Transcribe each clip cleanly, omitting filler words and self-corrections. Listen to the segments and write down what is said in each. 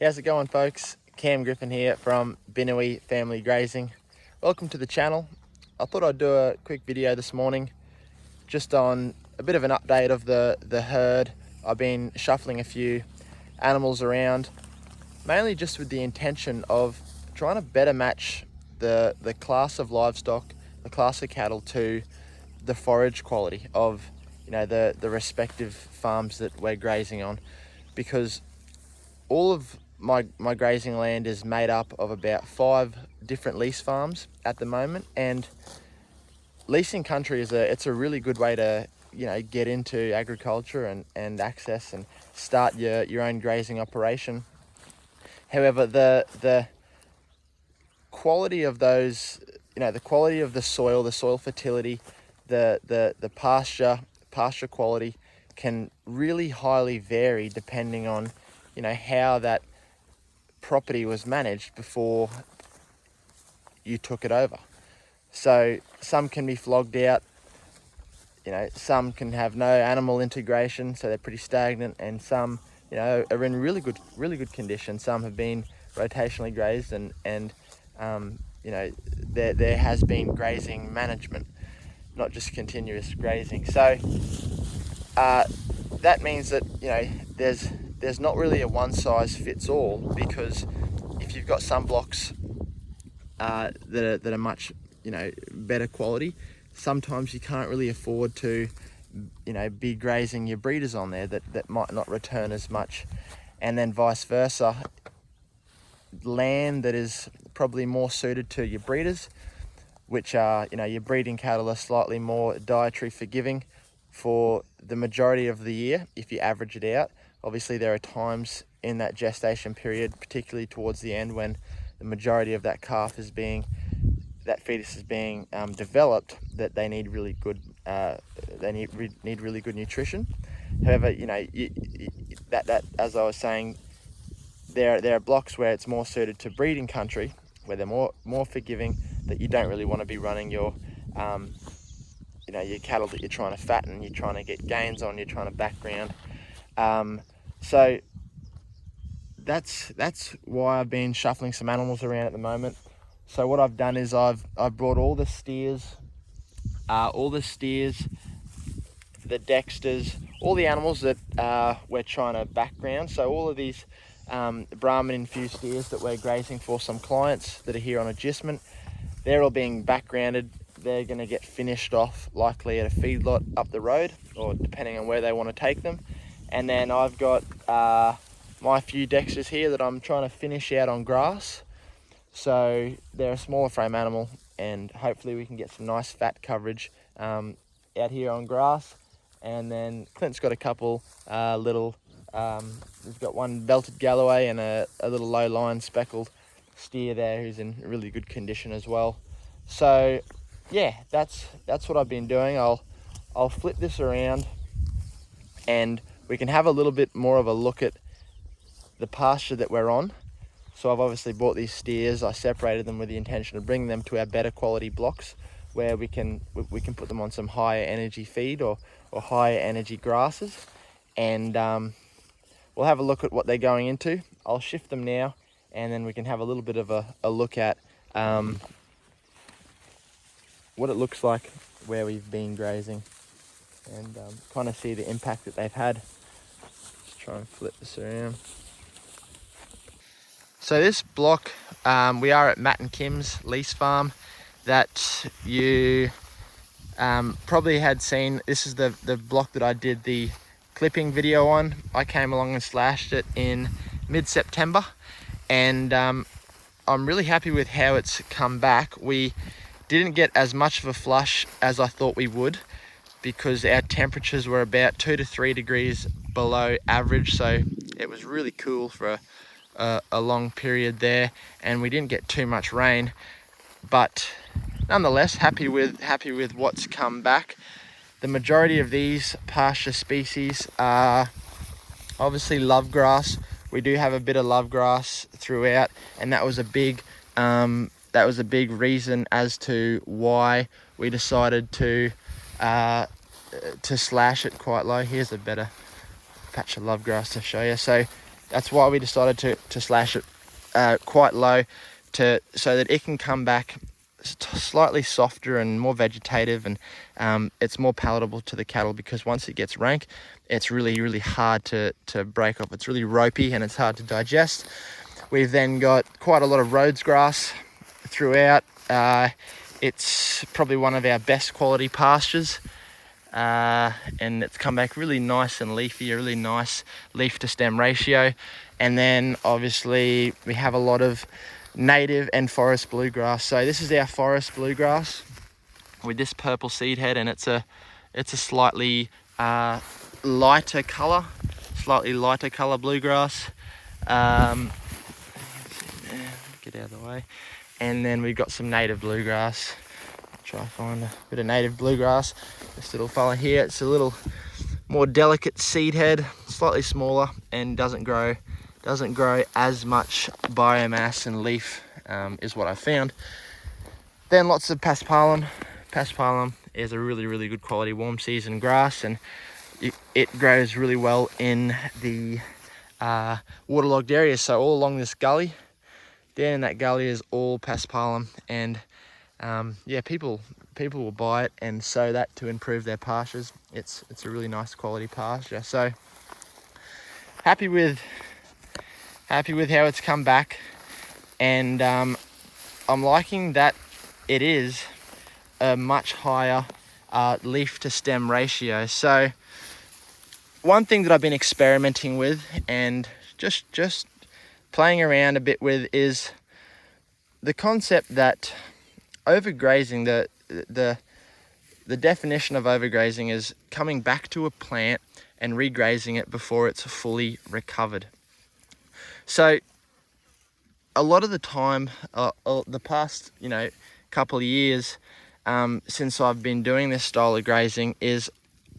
How's it going, folks? Cam Griffin here from Binui Family Grazing. Welcome to the channel. I thought I'd do a quick video this morning just on a bit of an update of the herd. I've been shuffling a few animals around, mainly just with the intention of trying to better match the class of livestock, the class of cattle, to the forage quality of the respective farms that we're grazing on, because all of my grazing land is made up of about 5 different lease farms at the moment, and leasing country is a really good way to get into agriculture and access and start your own grazing operation. However, the quality of those, the quality of the soil fertility, the pasture quality can really highly vary depending on how that property was managed before you took it over. So some can be flogged out, some can have no animal integration, so they're pretty stagnant, and some are in really good condition. Some have been rotationally grazed, and there has been grazing management, not just continuous grazing. So that means that there's not really a one size fits all, because if you've got some blocks that are much better quality, sometimes you can't really afford to be grazing your breeders on there that might not return as much, and then vice versa. Land that is probably more suited to your breeders, which are your breeding cattle, are slightly more dietary forgiving for the majority of the year if you average it out. Obviously there are times in that gestation period, particularly towards the end, when the majority of that fetus is being developed, that they need really good need really good nutrition. However, that as I was saying, there are blocks where it's more suited to breeding country, where they're more forgiving, that you don't really want to be running your your cattle that you're trying to fatten, you're trying to get gains on, you're trying to background. So that's why I've been shuffling some animals around at the moment. So what I've done is I've brought all the steers, the dexters, all the animals that we're trying to background. So all of these Brahman infused steers that we're grazing for some clients that are here on agistment, they're all being backgrounded. They're going to get finished off likely at a feedlot up the road, or depending on where they want to take them. And then I've got my few dexters here that I'm trying to finish out on grass. So they're a smaller frame animal, and hopefully we can get some nice fat coverage out here on grass. And then Clint's got a couple little, he's got one belted Galloway and a little low line speckled steer there who's in really good condition as well. So yeah, that's what I've been doing. I'll flip this around and we can have a little bit more of a look at the pasture that we're on. So I've obviously bought these steers. I separated them with the intention of bringing them to our better quality blocks, where we can put them on some higher energy feed or higher energy grasses, and we'll have a look at what they're going into. I'll shift them now, and then we can have a little bit of a look at what it looks like where we've been grazing, and kind of see the impact that they've had. Just try and flip this around. So this block, we are at Matt and Kim's lease farm that you probably had seen. This is the block that I did the clipping video on. I came along and slashed it in mid-September, and I'm really happy with how it's come back. We didn't get as much of a flush as I thought we would, because our temperatures were about 2 to 3 degrees below average, so it was really cool for a long period there, and we didn't get too much rain. But nonetheless, happy with what's come back. The majority of these pasture species are obviously love grass. We do have a bit of love grass throughout, and that was a big reason as to why we decided to slash it quite low. Here's a better patch of love grass to show you. So That's why we decided to slash it quite low, so that it can come back slightly softer and more vegetative, and it's more palatable to the cattle, because once it gets rank, it's really hard to break off. It's really ropey and it's hard to digest. We've then got quite a lot of Rhodes grass throughout. It's probably one of our best quality pastures, and it's come back really nice and leafy, a really nice leaf to stem ratio. And then obviously we have a lot of native and forest bluegrass. So this is our forest bluegrass with this purple seed head, and it's a slightly lighter color bluegrass. Get out of the way. And then we've got some native bluegrass. Try to find a bit of native bluegrass. This little fella here, it's a little more delicate seed head, slightly smaller, and doesn't grow as much biomass and leaf, is what I found. Then lots of paspalum. Paspalum is a really good quality warm season grass, and it grows really well in the waterlogged areas. So all along this gully, down in that gully, is all paspalum, and yeah, people will buy it and sow that to improve their pastures. It's a really nice quality pasture. So happy with how it's come back, and I'm liking that it is a much higher leaf to stem ratio. So one thing that I've been experimenting with and just playing around a bit with is the concept that overgrazing, the definition of overgrazing is coming back to a plant and regrazing it before it's fully recovered. So a lot of the time, the past couple of years, since I've been doing this style of grazing, is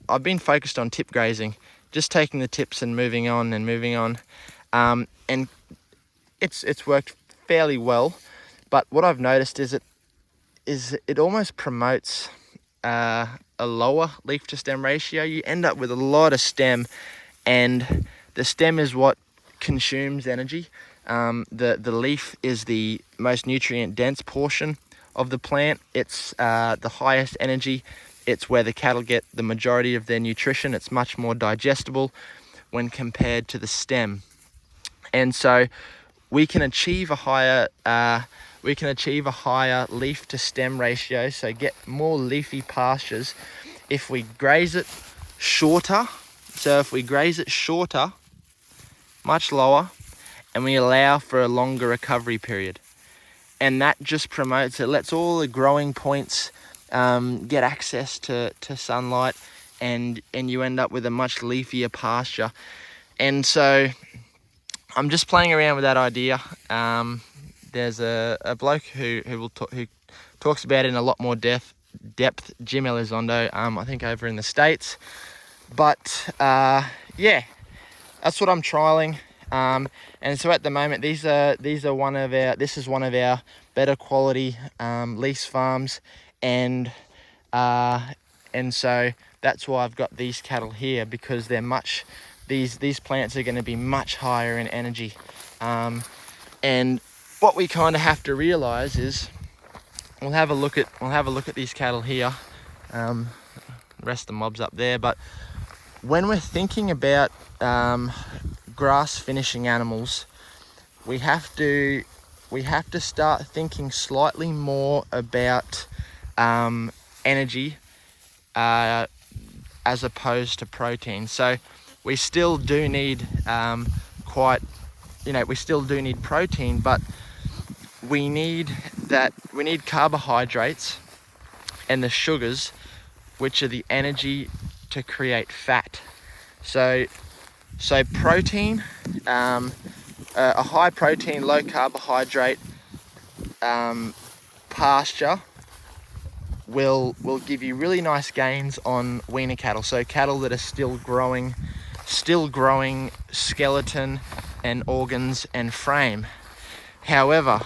I've been focused on tip grazing, just taking the tips and moving on, and it's worked fairly well. But what I've noticed is it almost promotes a lower leaf to stem ratio. You end up with a lot of stem, and the stem is what consumes energy. The leaf is the most nutrient dense portion of the plant. It's the highest energy. It's where the cattle get the majority of their nutrition. It's much more digestible when compared to the stem, and so we can achieve a higher leaf to stem ratio, so get more leafy pastures if we graze it shorter. So if we graze it shorter, much lower, and we allow for a longer recovery period, and that just promotes it, lets all the growing points get access to sunlight, and you end up with a much leafier pasture. And so I'm just playing around with that idea. There's a bloke who talks about it in a lot more depth, Jim Elizondo, I think over in the States. But yeah, that's what I'm trialing. And so at the moment, this is one of our better quality lease farms, and so that's why I've got these cattle here, because they're these plants are going to be much higher in energy. And what we kind of have to realize is, we'll have a look at these cattle here. The rest of the mobs up there. But when we're thinking about grass finishing animals, we have to start thinking slightly more about energy as opposed to protein. So we still do need protein, but we need carbohydrates and the sugars, which are the energy to create fat. So protein, a high protein, low carbohydrate pasture will give you really nice gains on weaner cattle. So cattle that are still growing skeleton and organs and frame. However,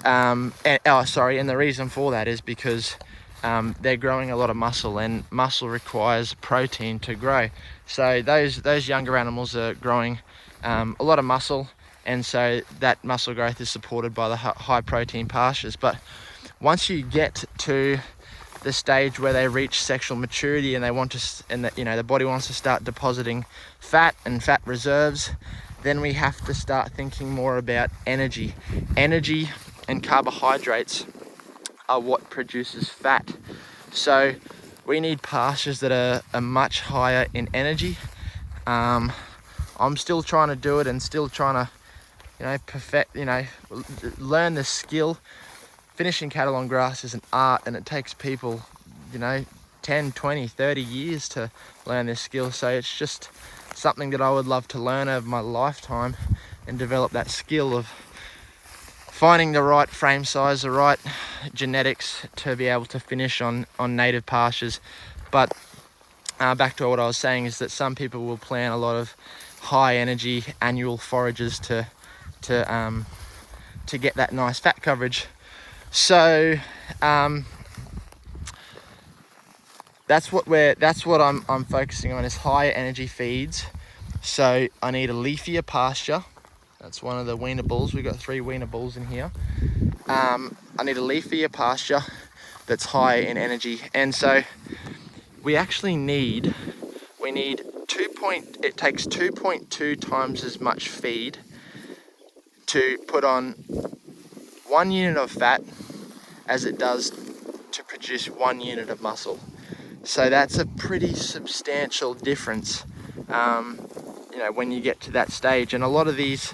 and the reason for that is because they're growing a lot of muscle, and muscle requires protein to grow. So those younger animals are growing a lot of muscle, and so that muscle growth is supported by the high protein pastures. But once you get to the stage where they reach sexual maturity and they want to, and that, you know, the body wants to start depositing fat and fat reserves, then we have to start thinking more about energy. Energy and carbohydrates are what produces fat. So we need pastures that are much higher in energy. I'm still trying to do it and still trying to, you know, perfect, you know, learn the skill. Finishing cattle on grass is an art, and it takes people, you know, 10, 20, 30 years to learn this skill. So it's just something that I would love to learn over my lifetime and develop that skill of finding the right frame size, the right genetics to be able to finish on native pastures. But back to what I was saying is that some people will plan a lot of high energy annual forages to get that nice fat coverage. So that's what I'm focusing on, is higher energy feeds. So I need a leafier pasture. That's one of the weaner bulls. We've got 3 weaner bulls in here. I need a leafier pasture that's high in energy, and so we actually need it takes 2.2 times as much feed to put on 1 unit of fat as it does to produce 1 unit of muscle. So that's a pretty substantial difference, you know, when you get to that stage. And a lot of these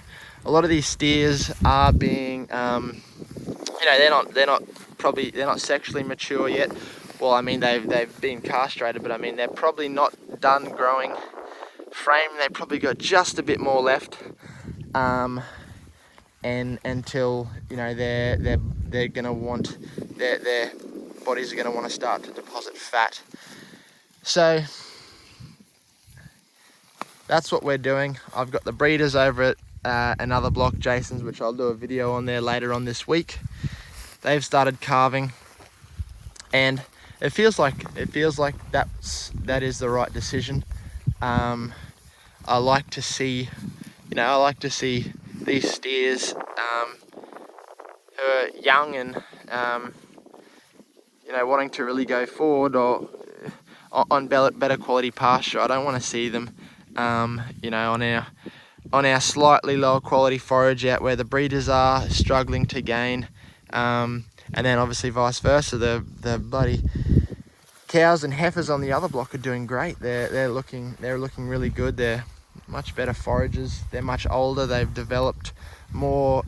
steers are being, you know, they're not sexually mature yet. Well, I mean, they've been castrated, but I mean, they're probably not done growing frame. They've probably got just a bit more left, and until, you know, they're gonna want, their bodies are gonna want to start to deposit fat. So that's what we're doing. I've got the breeders over at another block, Jason's, which I'll do a video on there later on this week. They've started calving, and it feels like that is the right decision. I like to see, you know, I like to see these steers who are young and you know, wanting to really go forward or on better quality pasture. I don't want to see them, you know, on our slightly lower quality forage out where the breeders are struggling to gain, and then obviously vice versa. The bloody cows and heifers on the other block are doing great. They're looking really good. They're much better foragers. They're much older. They've developed more.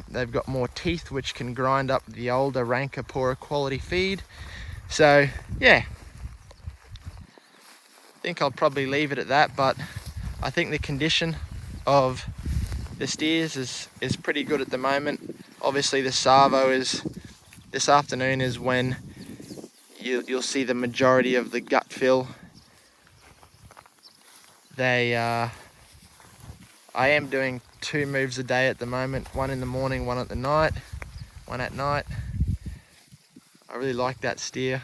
They've got more teeth, which can grind up the older, ranker, poorer quality feed. So yeah, I think I'll probably leave it at that. But I think the condition of the steers is pretty good at the moment. Obviously, the Savo this afternoon is when you'll see the majority of the gut fill. I am doing 2 moves a day at the moment, one in the morning, one at night. I really like that steer.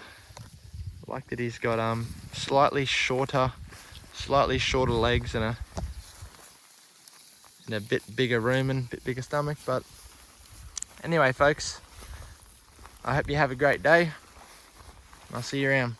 I like that he's got slightly shorter legs and a bit bigger rumen, bit bigger stomach. But anyway, folks, I hope you have a great day. I'll see you around.